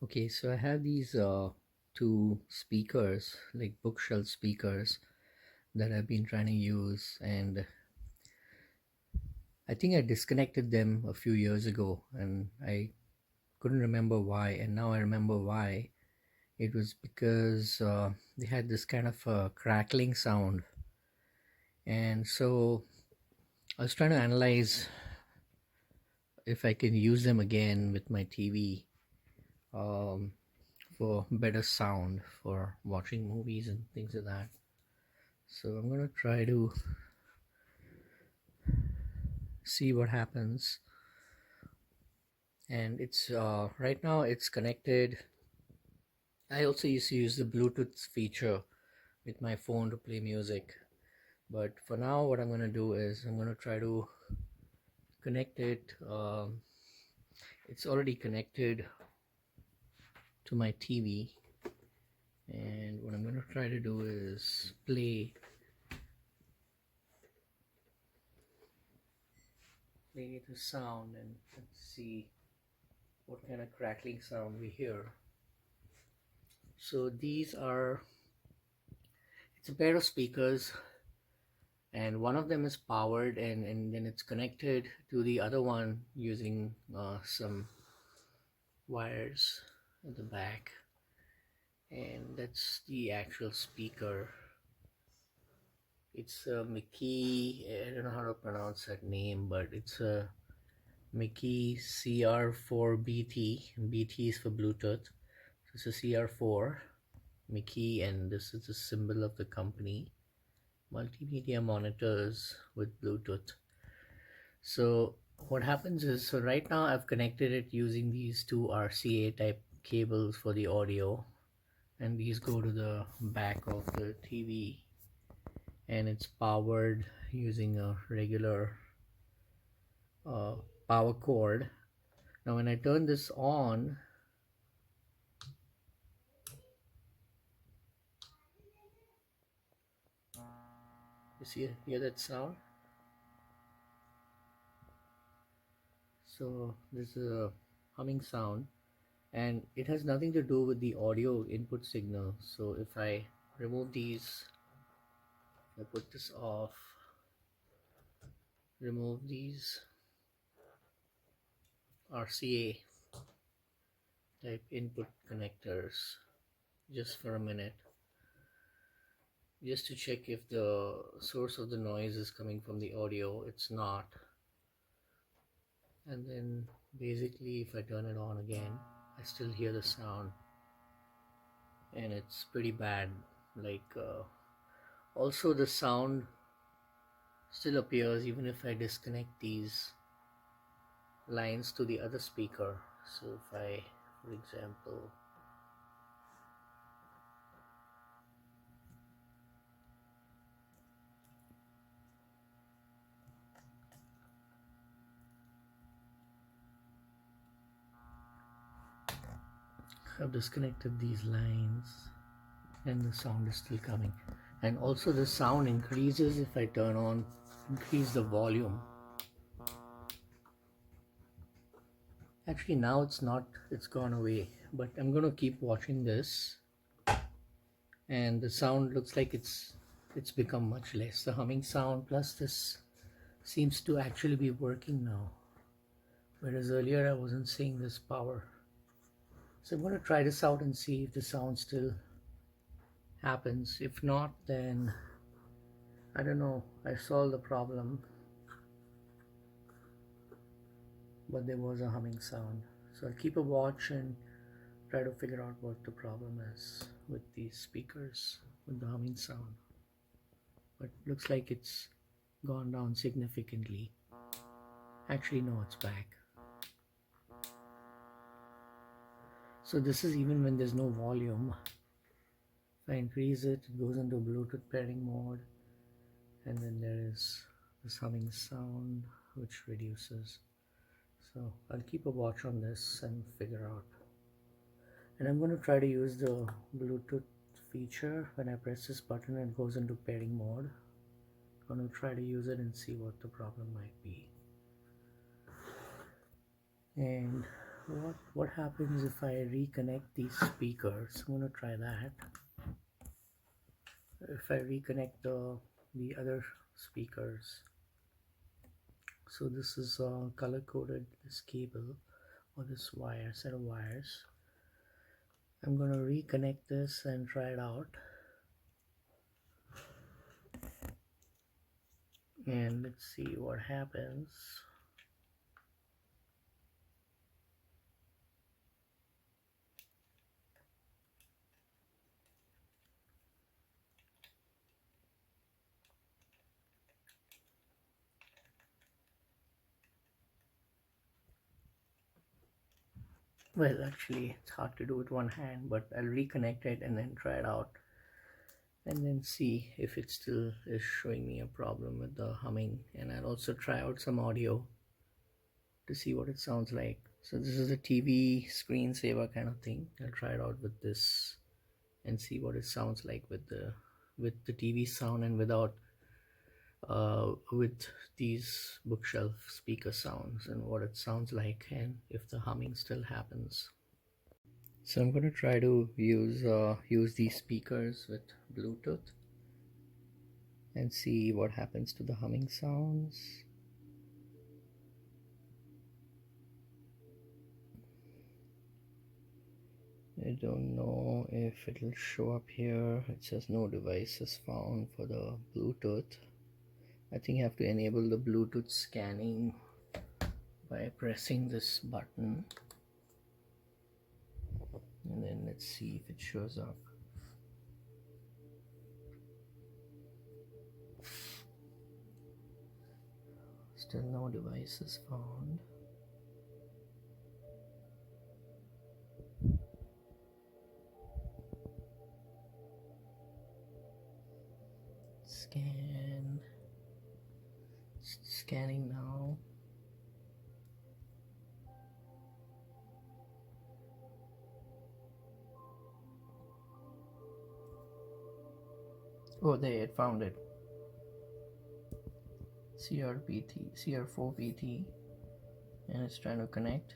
Okay, so I have these two speakers, like bookshelf speakers, that I've been trying to use, and I think I disconnected them a few years ago, and I couldn't remember why, and now I remember why. It was because they had this kind of crackling sound, and so I was trying to analyze if I can use them again with my TV um, for better sound for watching movies and things like that. So I'm gonna try to see what happens. And it's right now it's connected. I also used to use the Bluetooth feature with my phone to play music, but for now what I'm gonna do is I'm gonna try to connect it. It's already connected to my TV, and what I'm gonna try to do is play the sound, and let's see what kind of crackling sound we hear. So these are, it's a pair of speakers, and one of them is powered, and then it's connected to the other one using some wires at the back, and that's the actual speaker. It's a Mackie, I don't know how to pronounce that name, but it's a Mackie CR4BT. BT is for Bluetooth. So it's a CR4 Mackie, and this is the symbol of the company. Multimedia monitors with Bluetooth. So what happens is, so right now I've connected it using these two RCA type cables for the audio, and these go to the back of the TV, and it's powered using a regular uh, power cord. Now when I turn this on, you hear that sound? So this is a humming sound, and it has nothing to do with the audio input signal. So if I remove these, I put this off, remove these RCA type input connectors just for a minute, just to check if the source of the noise is coming from the audio. It's not. And then basically if I turn it on again, I still hear the sound, and it's pretty bad. Like also the sound still appears even if I disconnect these lines to the other speaker. So if I, for example, I've disconnected these lines, and the sound is still coming. And also the sound increases if I increase the volume. Actually now it's not, it's gone away, but I'm going to keep watching this, and the sound looks like it's become much less. The humming sound plus this seems to actually be working now, whereas earlier I wasn't seeing this power. So I'm going to try this out and see if the sound still happens. If not, then I don't know, I solved the problem, but there was a humming sound. So I'll keep a watch and try to figure out what the problem is with these speakers with the humming sound. But looks like it's gone down significantly. Actually no, it's back. So this is even when there's no volume. If I increase it, it goes into Bluetooth pairing mode, and then there is this humming sound which reduces. So I'll keep a watch on this and figure out. And I'm going to try to use the Bluetooth feature. When I press this button, it goes into pairing mode. I'm going to try to use it and see what the problem might be. And what happens if I reconnect these speakers? I'm gonna try that. If I reconnect the other speakers, so this is color coded, this cable or this wire, set of wires. I'm gonna reconnect this and try it out, and let's see what happens. Well, actually, it's hard to do with one hand, but I'll reconnect it and then try it out and then see if it still is showing me a problem with the humming. And I'll also try out some audio to see what it sounds like. So this is a TV screensaver kind of thing. I'll try it out with this and see what it sounds like with the TV sound and without with these bookshelf speaker sounds, and what it sounds like and if the humming still happens. So I'm going to try to use these speakers with Bluetooth and see what happens to the humming sounds. I don't know if it'll show up here. It says no devices found for the Bluetooth. I think you have to enable the Bluetooth scanning by pressing this button, and then let's see if it shows up. Still no devices found. Scan. Scanning now. Oh, there, it found it. CR4BT, and it's trying to connect.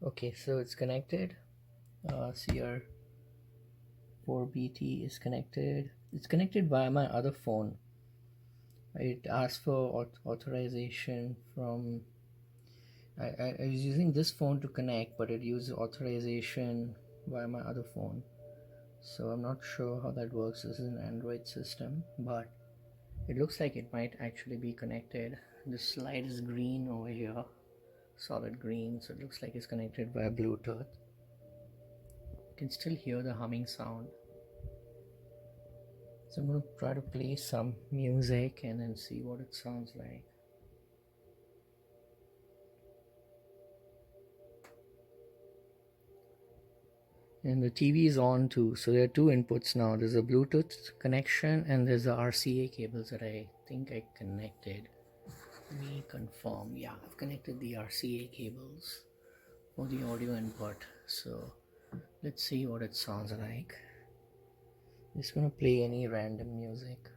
Okay, so it's connected. CR4BT is connected. It's connected via my other phone. It asked for authorization from. I was using this phone to connect, but it used authorization via my other phone. So I'm not sure how that works. This is an Android system, but it looks like it might actually be connected. The slide is green over here, solid green, so it looks like it's connected via Bluetooth. You can still hear the humming sound. So I'm going to try to play some music and then see what it sounds like. And the TV is on too, so there are two inputs now. There's a Bluetooth connection and there's the RCA cables that I think I connected. Let me confirm. Yeah, I've connected the RCA cables for the audio input. So let's see what it sounds like. I'm just gonna play any random music.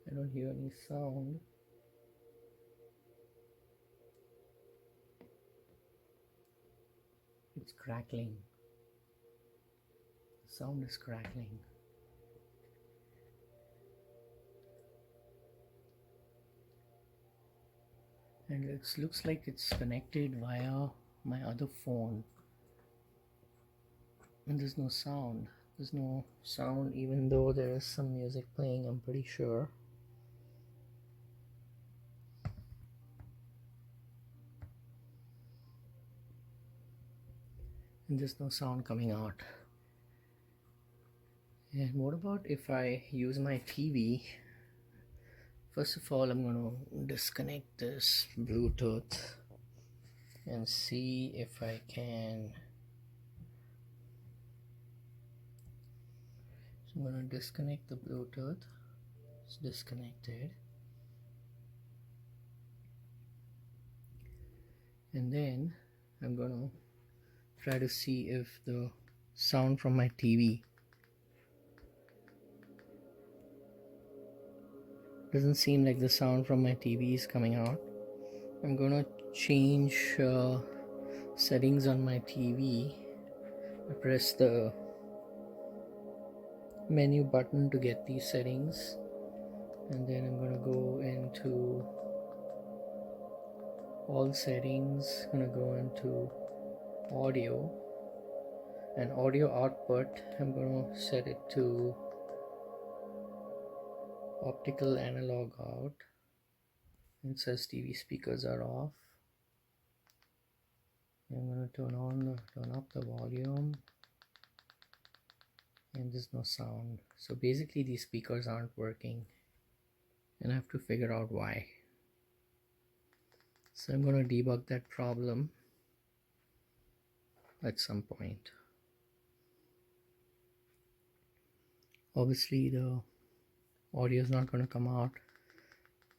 I don't hear any sound. It's crackling. The sound is crackling. And it looks like it's connected via my other phone. And there's no sound. There's no sound even though there is some music playing, I'm pretty sure. And there's no sound coming out. And what about if I use my TV? First of all, I'm going to disconnect this Bluetooth and see if I can. So I'm going to disconnect the Bluetooth. It's disconnected. And then I'm going to try to see if the sound from my TV Doesn't seem like the sound from my TV is coming out. I'm gonna change settings on my TV. I press the menu button to get these settings, and then I'm gonna go into all settings, gonna go into audio and audio output. I'm gonna set it to optical analog out. It says TV speakers are off. I'm gonna turn up the volume, and there's no sound. So basically these speakers aren't working, and I have to figure out why. So I'm gonna debug that problem at some point. Obviously the audio is not gonna come out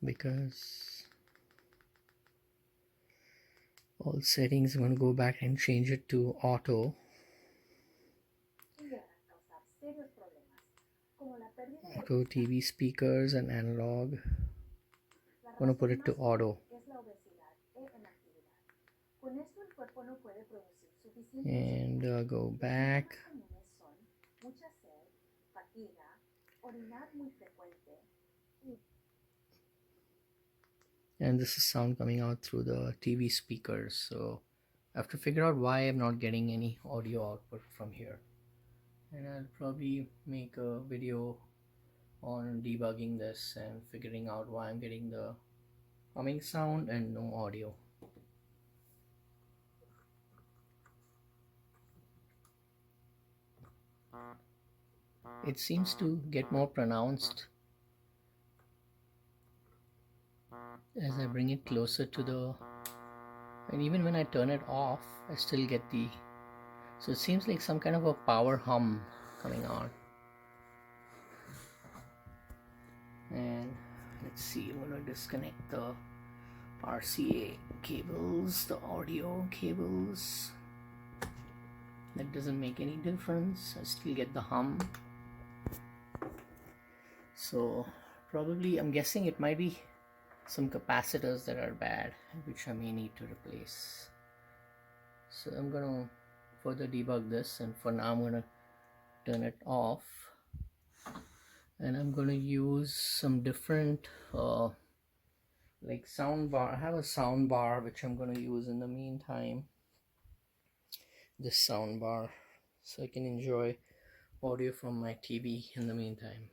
because all settings. I'm gonna go back and change it to auto. Auto TV speakers and analog. I'm gonna put it to auto. And go back. And this is sound coming out through the TV speakers. So I have to figure out why I'm not getting any audio output from here. And I'll probably make a video on debugging this and figuring out why I'm getting the humming sound and no audio. It seems to get more pronounced as I bring it closer to the, and even when I turn it off, I still get the, so it seems like some kind of a power hum coming out. And let's see, I'm gonna disconnect the RCA cables, the audio cables. That doesn't make any difference. I still get the hum. So probably, I'm guessing it might be some capacitors that are bad, which I may need to replace. So I'm gonna further debug this, and for now I'm gonna turn it off, and I'm gonna use some different like sound bar. I have a sound bar which I'm gonna use in the meantime, this sound bar, so I can enjoy audio from my TV in the meantime.